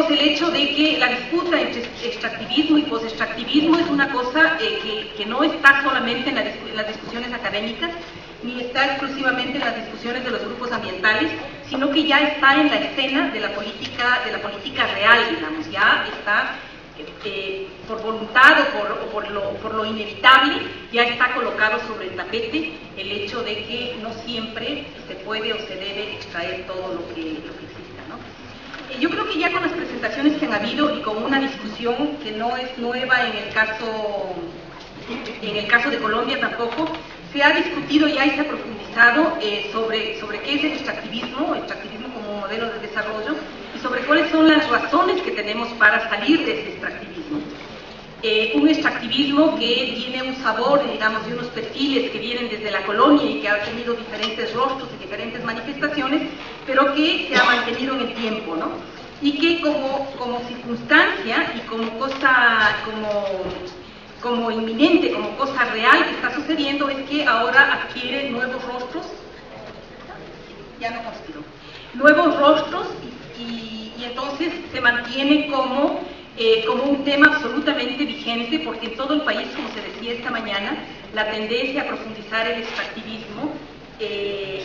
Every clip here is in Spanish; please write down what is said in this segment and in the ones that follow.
tenemos el hecho de que la disputa entre extractivismo y posextractivismo es una cosa que no está solamente en las discusiones académicas, ni está exclusivamente en las discusiones de los grupos ambientales, sino que ya está en la escena de la política real, digamos, ya está por voluntad o por lo inevitable, ya está colocado sobre el tapete el hecho de que no siempre se puede o se debe extraer todo lo que exista, ¿no? Yo creo que ya con las presentaciones que han habido y con una discusión que no es nueva en el caso de Colombia tampoco, se ha discutido ya y se ha profundizado sobre qué es el extractivismo como modelo de desarrollo y sobre cuáles son las razones que tenemos para salir de ese extractivismo. Un extractivismo que tiene un sabor, digamos, de unos perfiles que vienen desde la colonia y que ha tenido diferentes rostros y diferentes manifestaciones, pero que se ha mantenido en el tiempo, ¿no? Y que como circunstancia y como cosa, como inminente, como cosa real que está sucediendo es que ahora adquiere nuevos rostros, ya no conspiró, nuevos rostros y entonces se mantiene como un tema absolutamente vigente, porque en todo el país, como se decía esta mañana, la tendencia a profundizar el extractivismo,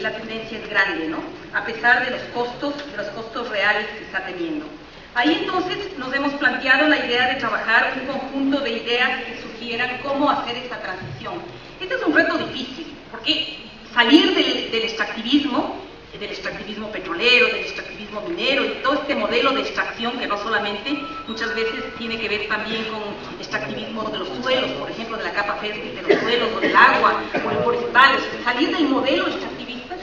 la tendencia es grande, ¿no? A pesar de los costos reales que está teniendo. Ahí entonces nos hemos planteado la idea de trabajar un conjunto de ideas que sugieran cómo hacer esta transición. Este es un reto difícil, porque salir del extractivismo petrolero, del extractivismo minero y todo este modelo de extracción que no solamente muchas veces tiene que ver también con extractivismo de los suelos, por ejemplo, de la capa fértil de los suelos o del agua o el forestal. Salir del modelo extractivista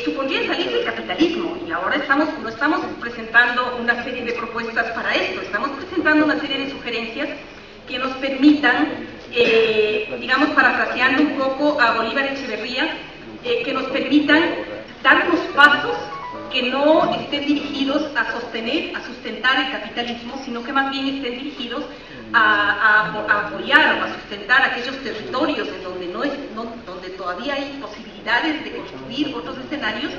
supondría salir del capitalismo, y ahora no estamos presentando una serie de propuestas para esto, estamos presentando una serie de sugerencias que nos permitan, digamos, parafraseando un poco a Bolívar Echeverría, que nos permitan dar unos pasos que no estén dirigidos a sustentar el capitalismo, sino que más bien estén dirigidos a apoyar o a sustentar aquellos territorios en donde todavía hay posibilidades de construir otros escenarios,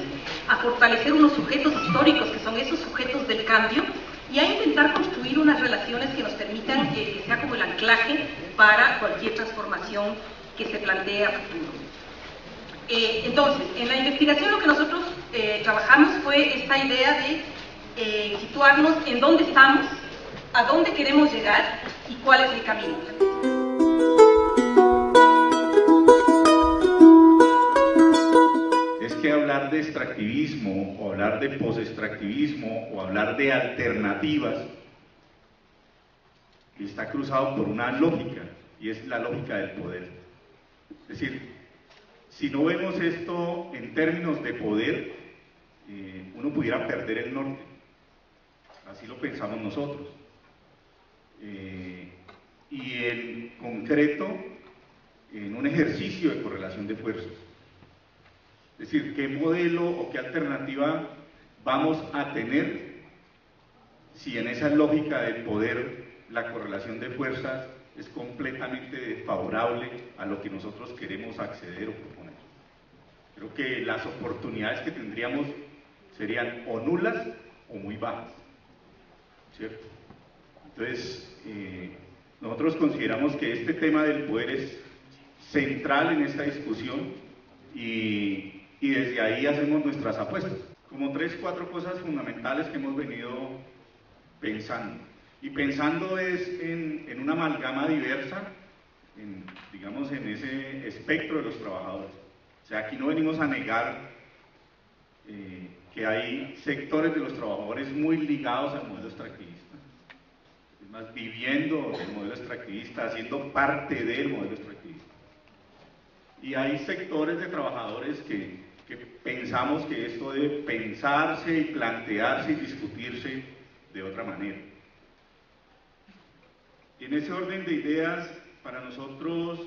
a fortalecer unos sujetos históricos que son esos sujetos del cambio, y a intentar construir unas relaciones que nos permitan que sea como el anclaje para cualquier transformación que se plantee a futuro. Entonces, en la investigación lo que nosotros trabajamos fue esta idea de situarnos en dónde estamos, a dónde queremos llegar y cuál es el camino. Es que hablar de extractivismo, o hablar de posextractivismo, o hablar de alternativas, está cruzado por una lógica, y es la lógica del poder. Es decir, si no vemos esto en términos de poder, uno pudiera perder el norte. Así lo pensamos nosotros. Y en concreto, en un ejercicio de correlación de fuerzas. Es decir, ¿qué modelo o qué alternativa vamos a tener si en esa lógica del poder la correlación de fuerzas es completamente desfavorable a lo que nosotros queremos acceder o proponer? Creo que las oportunidades que tendríamos serían o nulas o muy bajas, ¿cierto? Entonces, nosotros consideramos que este tema del poder es central en esta discusión y desde ahí hacemos nuestras apuestas. Como 3 o 4 cosas fundamentales que hemos venido pensando. Y pensando es en una amalgama diversa, digamos, en ese espectro de los trabajadores. O sea, aquí no venimos a negar que hay sectores de los trabajadores muy ligados al modelo extractivista. Es más, viviendo el modelo extractivista, haciendo parte del modelo extractivista. Y hay sectores de trabajadores que pensamos que esto debe pensarse y plantearse y discutirse de otra manera. Y en ese orden de ideas, para nosotros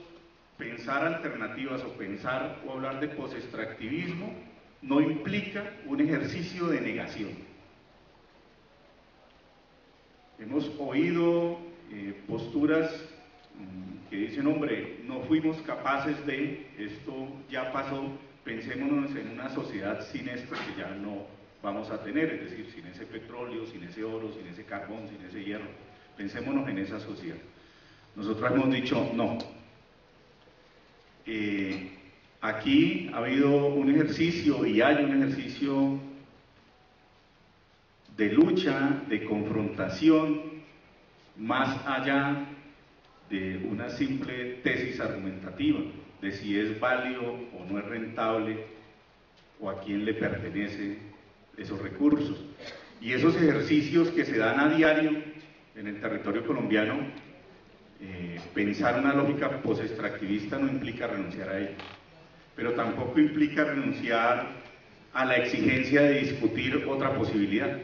pensar alternativas o hablar de posextractivismo no implica un ejercicio de negación. Hemos oído posturas que dicen, hombre, no fuimos capaces de, esto ya pasó, pensémonos en una sociedad sin esto que ya vamos a tener, es decir, sin ese petróleo, sin ese oro, sin ese carbón, sin ese hierro. Pensémonos en esa sociedad. Nosotros hemos dicho no. Aquí ha habido un ejercicio y hay un ejercicio de lucha, de confrontación, más allá de una simple tesis argumentativa de si es válido o no es rentable o a quién le pertenecen esos recursos. Y esos ejercicios que se dan a diario en el territorio colombiano, pensar una lógica post-extractivista no implica renunciar a ellos, pero tampoco implica renunciar a la exigencia de discutir otra posibilidad.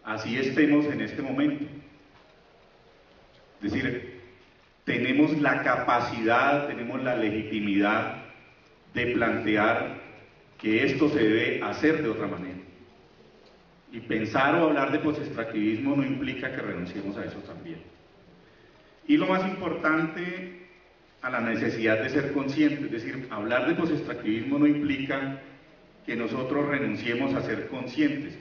Así estemos en este momento. Es decir, tenemos la capacidad, tenemos la legitimidad de plantear que esto se debe hacer de otra manera. Y pensar o hablar de post-extractivismo no implica que renunciemos a eso también. Y lo más importante, a la necesidad de ser conscientes, es decir, hablar de post-extractivismo no implica que nosotros renunciemos a ser conscientes.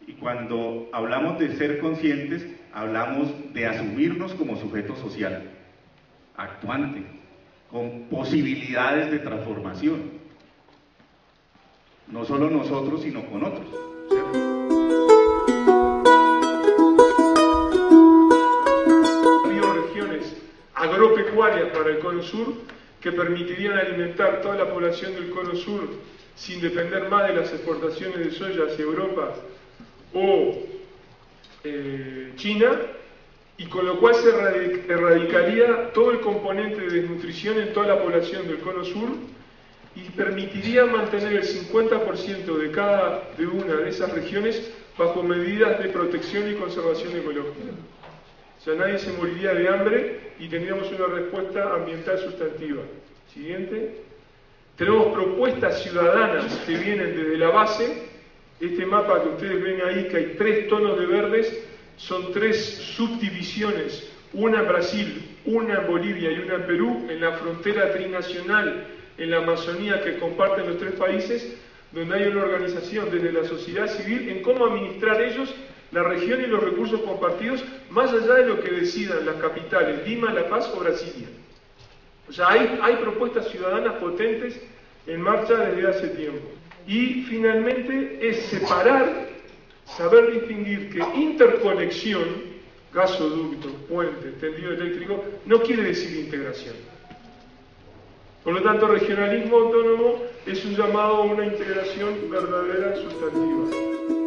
Y cuando hablamos de ser conscientes, hablamos de asumirnos como sujeto social, actuante, con posibilidades de transformación. No solo nosotros, sino con otros, ¿cierto? Bioregiones agropecuarias para el Cono Sur que permitirían alimentar toda la población del Cono Sur sin depender más de las exportaciones de soya hacia Europa o China, y con lo cual se erradicaría todo el componente de desnutrición en toda la población del Cono Sur y permitiría mantener el 50% de cada una de esas regiones bajo medidas de protección y conservación ecológica. O sea, nadie se moriría de hambre y tendríamos una respuesta ambiental sustantiva. Siguiente. Tenemos propuestas ciudadanas que vienen desde la base. Este mapa que ustedes ven ahí, que hay 3 tonos de verdes, son 3 subdivisiones, una en Brasil, una en Bolivia y una en Perú, en la frontera trinacional, en la Amazonía que comparten los 3 países, donde hay una organización desde la sociedad civil en cómo administrar ellos la región y los recursos compartidos, más allá de lo que decidan las capitales, Lima, La Paz o Brasilia. O sea, hay propuestas ciudadanas potentes en marcha desde hace tiempo. Y finalmente es separar, saber distinguir que interconexión, gasoducto, puente, tendido eléctrico, no quiere decir integración. Por lo tanto, regionalismo autónomo es un llamado a una integración verdadera, sustantiva.